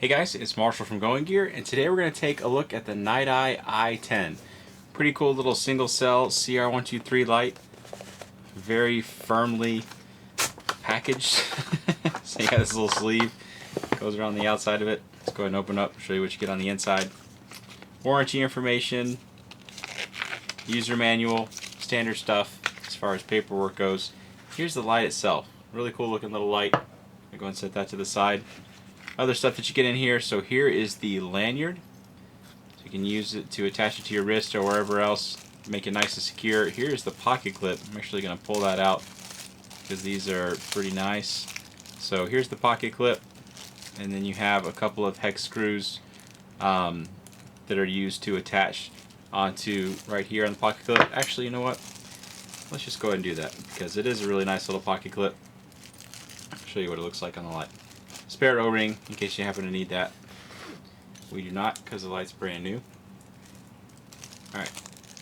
Hey guys, it's Marshall from Going Gear, and today we're going to take a look at the Niteye EYE10. Pretty cool little single cell CR123 light, very firmly packaged. So you got this little sleeve, goes around the outside of it. Let's go ahead and open up, show you what you get on the inside. Warranty information, user manual, standard stuff as far as paperwork goes. Here's the light itself, really cool looking little light. I'm going to go and set that to the side. Other stuff that you get in here, so here is the lanyard, so you can use it to attach it to your wrist or wherever else, make it nice and secure. Here's the pocket clip. I'm actually going to pull that out because these are pretty nice. So here's the pocket clip, and then you have a couple of hex screws that are used to attach onto right here on the pocket clip. Actually, you know what, let's just go ahead and do that because it is a really nice little pocket clip. I'll show you what it looks like on the light. Spare O-ring in case you happen to need that. We do not because the light's brand new. Alright,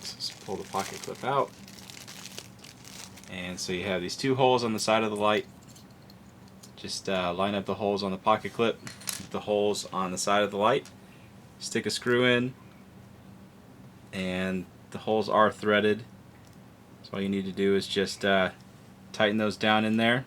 so let's pull the pocket clip out. And so you have these two holes on the side of the light. Just line up the holes on the pocket clip, the holes on the side of the light. Stick a screw in, and the holes are threaded. So all you need to do is just tighten those down in there.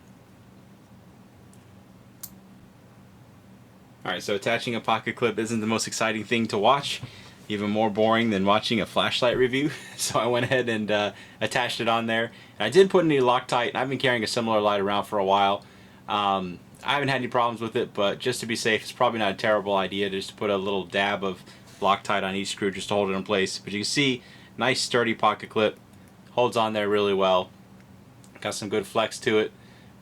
Alright, so attaching a pocket clip isn't the most exciting thing to watch, even more boring than watching a flashlight review. So I went ahead and attached it on there. And I didn't put any Loctite, and I've been carrying a similar light around for a while. I haven't had any problems with it, but just to be safe, it's probably not a terrible idea just to put a little dab of Loctite on each screw just to hold it in place. But you can see, nice sturdy pocket clip, holds on there really well. Got some good flex to it,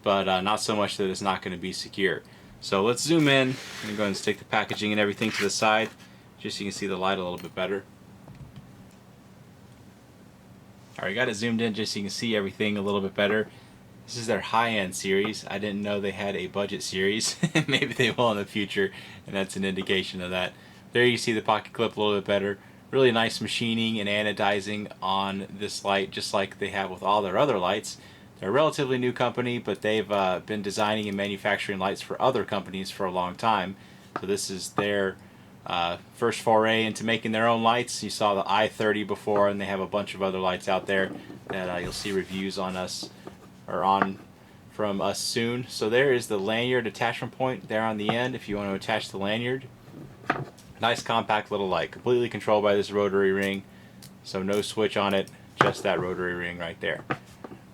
but not so much that it's not going to be secure. So let's zoom in. I'm going to go ahead and stick the packaging and everything to the side just so you can see the light a little bit better. Alright, got it zoomed in just so you can see everything a little bit better. This is their high-end series. I didn't know they had a budget series. Maybe they will in the future, and that's an indication of that. There you see the pocket clip a little bit better. Really nice machining and anodizing on this light, just like they have with all their other lights. They're a relatively new company, but they've been designing and manufacturing lights for other companies for a long time. So this is their first foray into making their own lights. You saw the EYE10 before, and they have a bunch of other lights out there that you'll see reviews on us or on from us soon. So there is the lanyard attachment point there on the end if you want to attach the lanyard. Nice compact little light, completely controlled by this rotary ring. So no switch on it, just that rotary ring right there.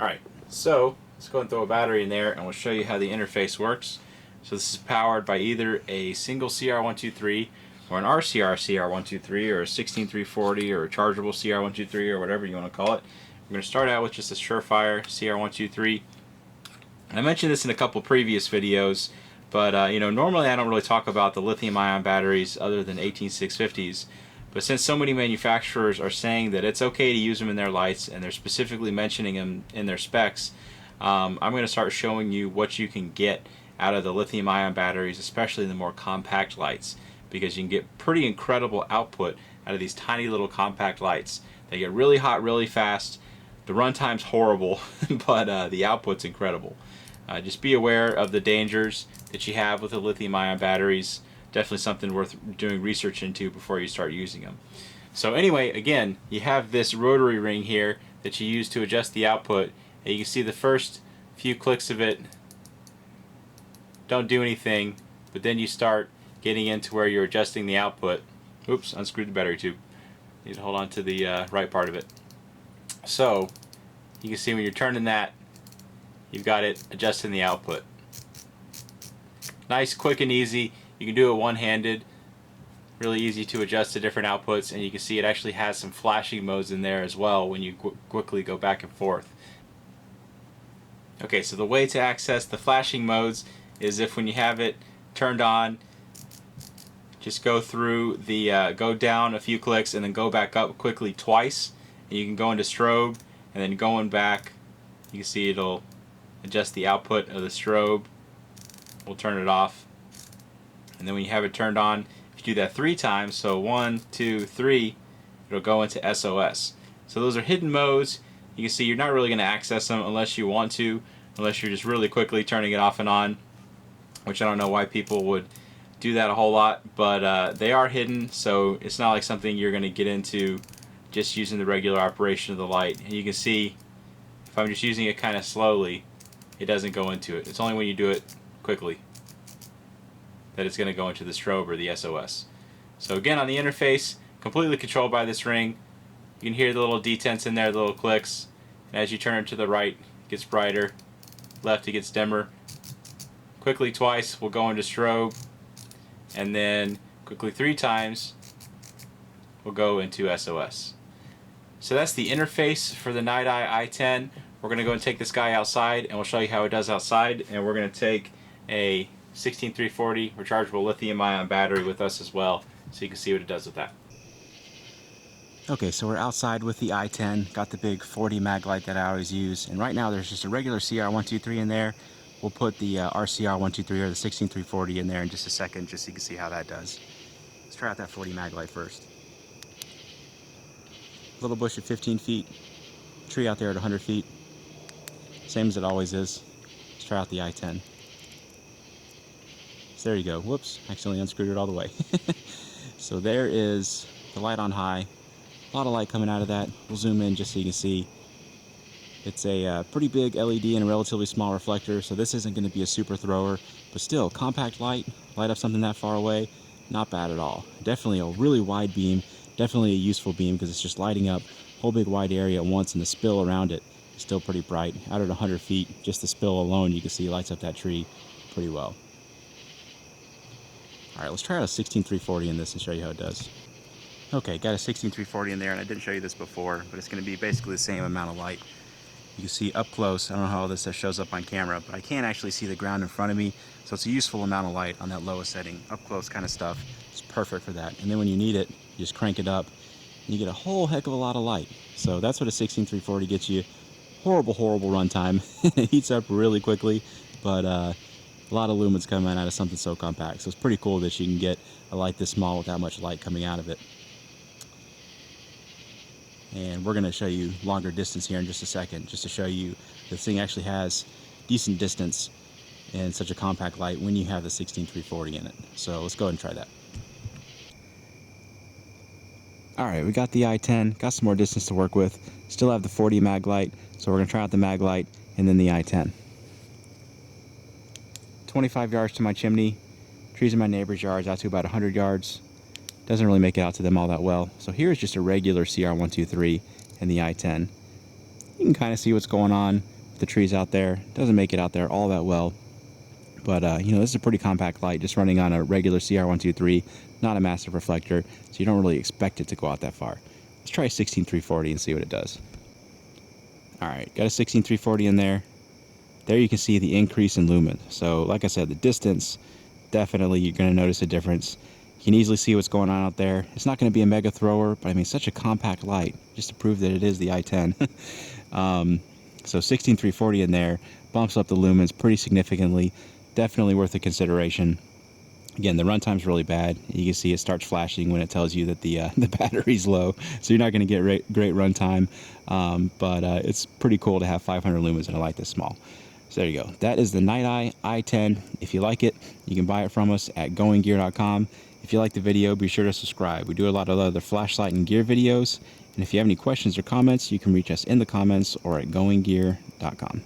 Alright. So let's go and throw a battery in there and we'll show you how the interface works. So this is powered by either a single CR123 or an RCR CR123 or a 16340 or a chargeable CR123 or whatever you want to call it. We're going to start out with just a Surefire CR123. And I mentioned this in a couple previous videos, but you know, normally I don't really talk about the lithium-ion batteries other than 18650s. But since so many manufacturers are saying that it's okay to use them in their lights and they're specifically mentioning them in their specs, I'm going to start showing you what you can get out of the lithium-ion batteries, especially the more compact lights, because you can get pretty incredible output out of these tiny little compact lights. They get really hot really fast. The runtime's horrible, but the output's incredible. Just be aware of the dangers that you have with the lithium-ion batteries. Definitely something worth doing research into before you start using them. So anyway, again, you have this rotary ring here that you use to adjust the output, and you can see the first few clicks of it don't do anything, but then you start getting into where you're adjusting the output. Oops, unscrewed the battery tube. Need to hold on to the right part of it. So you can see when you're turning that, you've got it adjusting the output. Nice, quick and easy. You can do it one-handed, really easy to adjust to different outputs, and you can see it actually has some flashing modes in there as well when you quickly go back and forth. Okay, so the way to access the flashing modes is if when you have it turned on, just go through the, go down a few clicks and then go back up quickly twice, and you can go into strobe, and then going back, you can see it'll adjust the output of the strobe. We'll turn it off. And then when you have it turned on, if you do that 3 times, so 1, 2, 3, it'll go into SOS. So those are hidden modes. You can see you're not really going to access them unless you want to, unless you're just really quickly turning it off and on, which I don't know why people would do that a whole lot, but they are hidden, so it's not like something you're going to get into just using the regular operation of the light. And you can see if I'm just using it kind of slowly, it doesn't go into it. It's only when you do it quickly that it's going to go into the strobe or the SOS. So again, on the interface, completely controlled by this ring. You can hear the little detents in there, the little clicks. And as you turn it to the right, it gets brighter. Left, it gets dimmer. Quickly twice, we'll go into strobe. And then quickly 3 times, we'll go into SOS. So that's the interface for the Niteye EYE10. We're going to go and take this guy outside, and we'll show you how it does outside. And we're going to take a 16340 rechargeable lithium-ion battery with us as well, so you can see what it does with that. Okay, so we're outside with the EYE10. Got the big 40 mag light that I always use, and right now there's just a regular CR123 in there. We'll put the RCR123 or the 16340 in there in just a second, just so you can see how that does. Let's try out that 40 mag light first. Little bush at 15 feet, tree out there at 100 feet. Same as it always is. Let's try out the EYE10. So there you go. Whoops, accidentally unscrewed it all the way. So there is the light on high. A lot of light coming out of that. We'll zoom in just so you can see. It's a pretty big LED and a relatively small reflector, so this isn't going to be a super thrower, but still, compact light up something that far away, not bad at all. Definitely a really wide beam, definitely a useful beam because it's just lighting up a whole big wide area at once, and the spill around it is still pretty bright. Out at 100 feet, just the spill alone, you can see lights up that tree pretty well. Alright, let's try out a 16340 in this and show you how it does. Okay, got a 16340 in there, and I didn't show you this before, but it's going to be basically the same amount of light. You can see up close, I don't know how this shows up on camera, but I can't actually see the ground in front of me, so it's a useful amount of light on that lowest setting. Up close kind of stuff, it's perfect for that. And then when you need it, you just crank it up, and you get a whole heck of a lot of light. So that's what a 16340 gets you. Horrible, horrible runtime. It heats up really quickly, but a lot of lumens coming out of something so compact. So it's pretty cool that you can get a light this small with that much light coming out of it. And we're going to show you longer distance here in just a second, just to show you this thing actually has decent distance in such a compact light when you have the 16340 in it. So let's go ahead and try that. Alright, we got the EYE10, got some more distance to work with. Still have the 40 mag light, so we're going to try out the mag light and then the EYE10. 25 yards to my chimney, trees in my neighbor's yards out to about 100 yards. Doesn't really make it out to them all that well. So here's just a regular CR123 and the EYE10. You can kind of see what's going on with the trees out there. Doesn't make it out there all that well. But, you know, this is a pretty compact light, just running on a regular CR123, not a massive reflector, so you don't really expect it to go out that far. Let's try a 16340 and see what it does. Alright, got a 16340 in there. There you can see the increase in lumen. So, like I said, the distance, definitely you're going to notice a difference. You can easily see what's going on out there. It's not going to be a mega thrower, but I mean, such a compact light, just to prove that it is the EYE10. So 16340 in there bumps up the lumens pretty significantly. Definitely worth a consideration. Again, the runtime's really bad. You can see it starts flashing when it tells you that the battery's low, so you're not going to get great runtime. But it's pretty cool to have 500 lumens in a light this small. So there you go. That is the Niteye EYE10. If you like it, you can buy it from us at goinggear.com. If you like the video, be sure to subscribe. We do a lot of other flashlight and gear videos. And if you have any questions or comments, you can reach us in the comments or at goinggear.com.